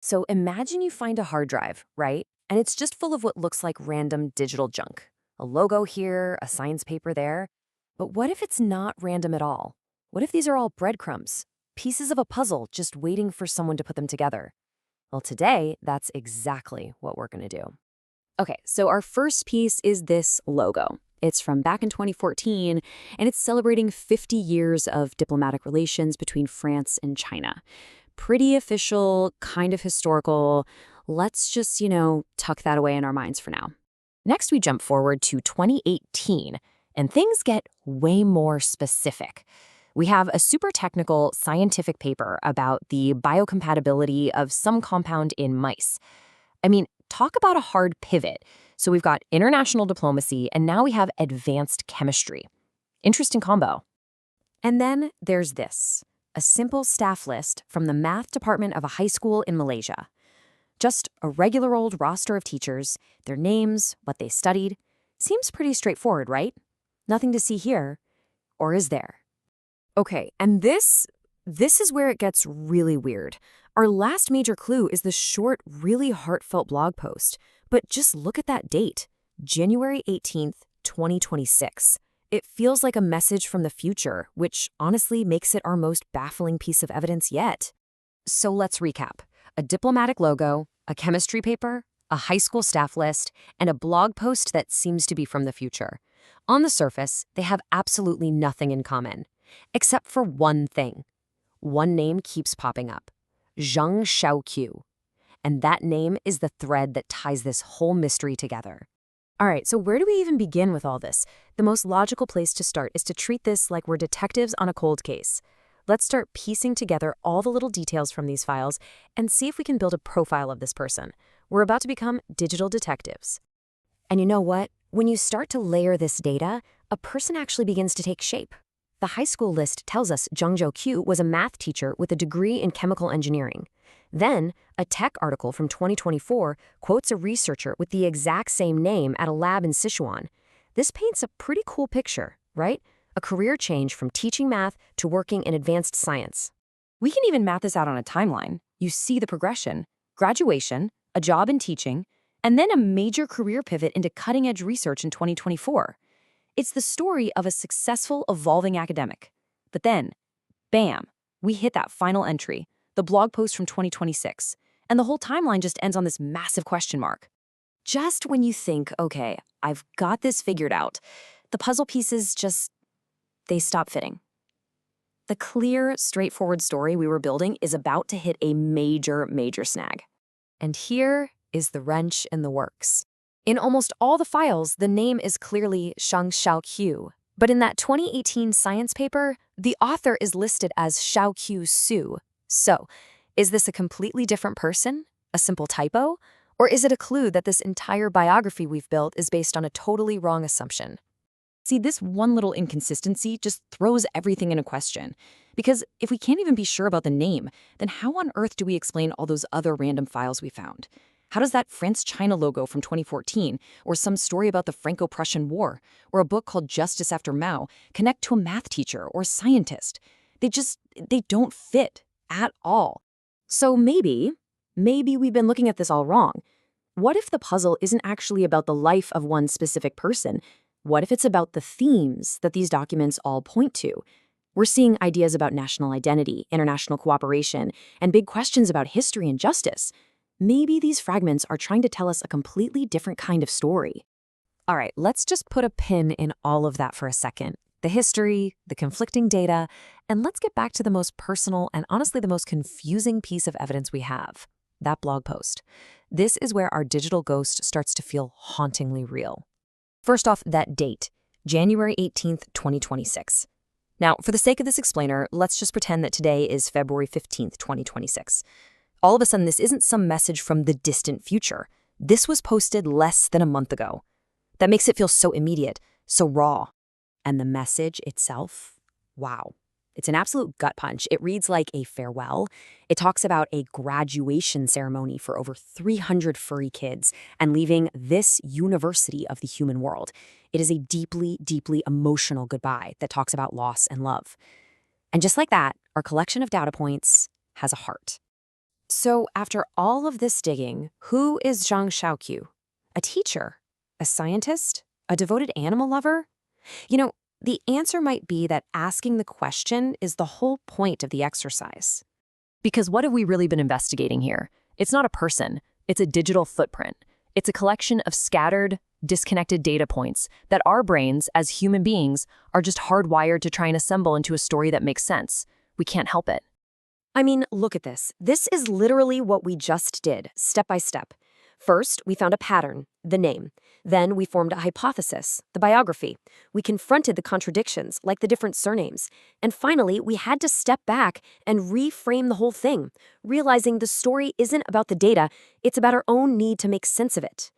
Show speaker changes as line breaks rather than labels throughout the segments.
So imagine you find a hard drive, right? And it's just full of what looks like random digital junk. A logo here, a science paper there. But what if it's not random at all? What if these are all breadcrumbs? Pieces of a puzzle just waiting for someone to put them together? Well, today, that's exactly what we're going to do.
Okay, so our first piece is this logo. It's from back in 2014, and it's celebrating 50 years of diplomatic relations between France and China. Pretty official, kind of historical. Let's just, tuck that away in our minds for now.
Next, we jump forward to 2018, and things get way more specific. We have a super technical scientific paper about the biocompatibility of some compound in mice. I mean, talk about a hard pivot. So we've got international diplomacy, and now we have advanced chemistry. Interesting combo. And then there's this, a simple staff list from the math department of a high school in Malaysia. Just a regular old roster of teachers, their names, what they studied. Seems pretty straightforward, right? Nothing to see here. Or is there? Okay, and this is where it gets really weird. Our last major clue is the short, really heartfelt blog post. But just look at that date, January 18th, 2026. It feels like a message from the future, which honestly makes it our most baffling piece of evidence yet. So let's recap. A diplomatic logo, a chemistry paper, a high school staff list, and a blog post that seems to be from the future. On the surface, they have absolutely nothing in common, except for one thing. One name keeps popping up, Zhang Xiaoqiu. And that name is the thread that ties this whole mystery together. All right, so where do we even begin with all this? The most logical place to start is to treat this like we're detectives on a cold case. Let's start piecing together all the little details from these files and see if we can build a profile of this person. We're about to become digital detectives. And you know what? When you start to layer this data, a person actually begins to take shape. The high school list tells us Xiaoqiu was a math teacher with a degree in chemical engineering. Then, a tech article from 2024 quotes a researcher with the exact same name at a lab in Sichuan. This paints a pretty cool picture, right? A career change from teaching math to working in advanced science. We can even map this out on a timeline. You see the progression: graduation, a job in teaching, and then a major career pivot into cutting-edge research in 2024. It's the story of a successful, evolving academic. But then, bam, we hit that final entry, the blog post from 2026, and the whole timeline just ends on this massive question mark. Just when you think, okay, I've got this figured out, the puzzle pieces they stop fitting. The clear, straightforward story we were building is about to hit a major, major snag. And here is the wrench in the works. In almost all the files, the name is clearly Zhang Xiaoqiu. But in that 2018 science paper, the author is listed as Xiaoqiu Su. So, is this a completely different person? A simple typo? Or is it a clue that this entire biography we've built is based on a totally wrong assumption? See, this one little inconsistency just throws everything into question. Because if we can't even be sure about the name, then how on earth do we explain all those other random files we found? How does that France-China logo from 2014, or some story about the Franco-Prussian War, or a book called Justice After Mao connect to a math teacher or scientist? They don't fit at all. So maybe we've been looking at this all wrong. What if the puzzle isn't actually about the life of one specific person? What if it's about the themes that these documents all point to? We're seeing ideas about national identity, international cooperation, and big questions about history and justice. Maybe these fragments are trying to tell us a completely different kind of story. All right, let's just put a pin in all of that for a second. The history, the conflicting data, and let's get back to the most personal and honestly the most confusing piece of evidence we have, that blog post. This is where our digital ghost starts to feel hauntingly real. First off, that date, January 18th, 2026. Now, for the sake of this explainer, let's just pretend that today is February 15th, 2026. All of a sudden, this isn't some message from the distant future. This was posted less than a month ago. That makes it feel so immediate, so raw. And the message itself, wow. It's an absolute gut punch. It reads like a farewell. It talks about a graduation ceremony for over 300 furry kids and leaving this university of the human world. It is a deeply, deeply emotional goodbye that talks about loss and love. And just like that, our collection of data points has a heart. So after all of this digging, who is Zhang Xiaoqiu? A teacher? A scientist? A devoted animal lover? You know, the answer might be that asking the question is the whole point of the exercise. Because what have we really been investigating here? It's not a person, it's a digital footprint. It's a collection of scattered, disconnected data points that our brains, as human beings, are just hardwired to try and assemble into a story that makes sense. We can't help it. I mean, look at this. This is literally what we just did, step by step. First, we found a pattern, the name. Then we formed a hypothesis, the biography. We confronted the contradictions, like the different surnames. And finally, we had to step back and reframe the whole thing, realizing the story isn't about the data, it's about our own need to make sense of it.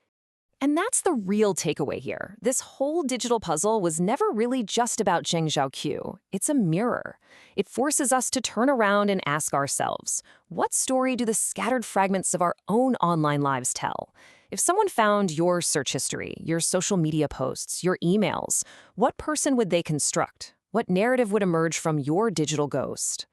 And that's the real takeaway here. This whole digital puzzle was never really just about Zhang Xiaoqiu. It's a mirror. It forces us to turn around and ask ourselves, what story do the scattered fragments of our own online lives tell? If someone found your search history, your social media posts, your emails, what person would they construct? What narrative would emerge from your digital ghost?